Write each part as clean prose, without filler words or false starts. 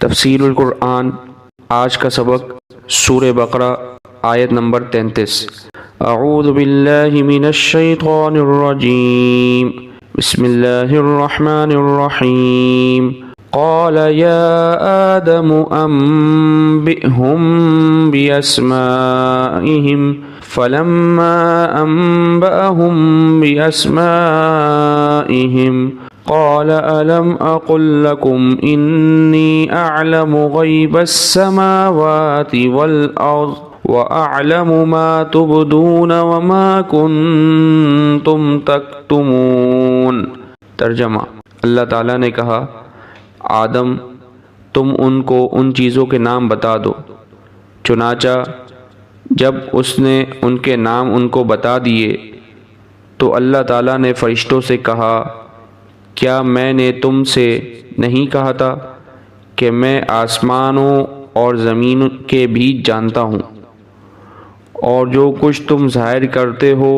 تفسیر القرآن آج کا سبق سورہ بقرہ آیت نمبر 33۔ اعوذ باللہ من الشیطان الرجیم، بسم اللہ الرحمن الرحیم۔ قال یا آدم انبئہم باسمائہم فلما انبأہم باسمائہم قال ألم أقل لكم إني أعلم غيب السماوات والأرض وأعلم ما تبدون وما كنتم تكتمون۔ ترجمہ: اللہ تعالیٰ نے کہا، آدم تم ان کو ان چیزوں کے نام بتا دو۔ چنانچہ جب اس نے ان کے نام ان کو بتا دیے تو اللہ تعالیٰ نے فرشتوں سے کہا، کیا میں نے تم سے نہیں کہا تھا کہ میں آسمانوں اور زمین کے بیچ جانتا ہوں، اور جو کچھ تم ظاہر کرتے ہو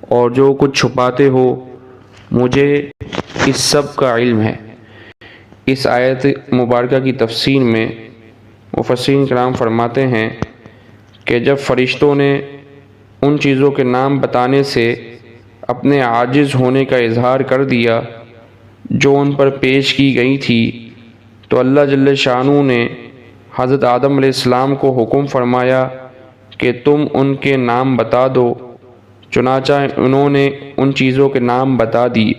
اور جو کچھ چھپاتے ہو مجھے اس سب کا علم ہے۔ اس آیت مبارکہ کی تفسیر میں مفسرین کرام فرماتے ہیں کہ جب فرشتوں نے ان چیزوں کے نام بتانے سے اپنے عاجز ہونے کا اظہار کر دیا جو ان پر پیش کی گئی تھی، تو اللہ جل شانہ نے حضرت آدم علیہ السلام کو حکم فرمایا کہ تم ان کے نام بتا دو۔ چنانچہ انہوں نے ان چیزوں کے نام بتا دیے۔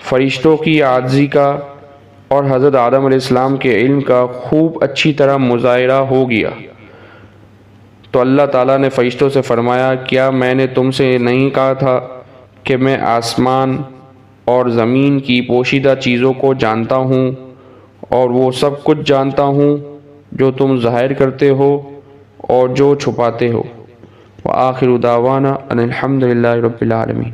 فرشتوں کی عاجزی کا اور حضرت آدم علیہ السلام کے علم کا خوب اچھی طرح مظاہرہ ہو گیا۔ تو اللہ تعالیٰ نے فرشتوں سے فرمایا، کیا میں نے تم سے نہیں کہا تھا کہ میں آسمان اور زمین کی پوشیدہ چیزوں کو جانتا ہوں اور وہ سب کچھ جانتا ہوں جو تم ظاہر کرتے ہو اور جو چھپاتے ہو۔ وآخر دعوانا ان الحمد للہ رب العالمین۔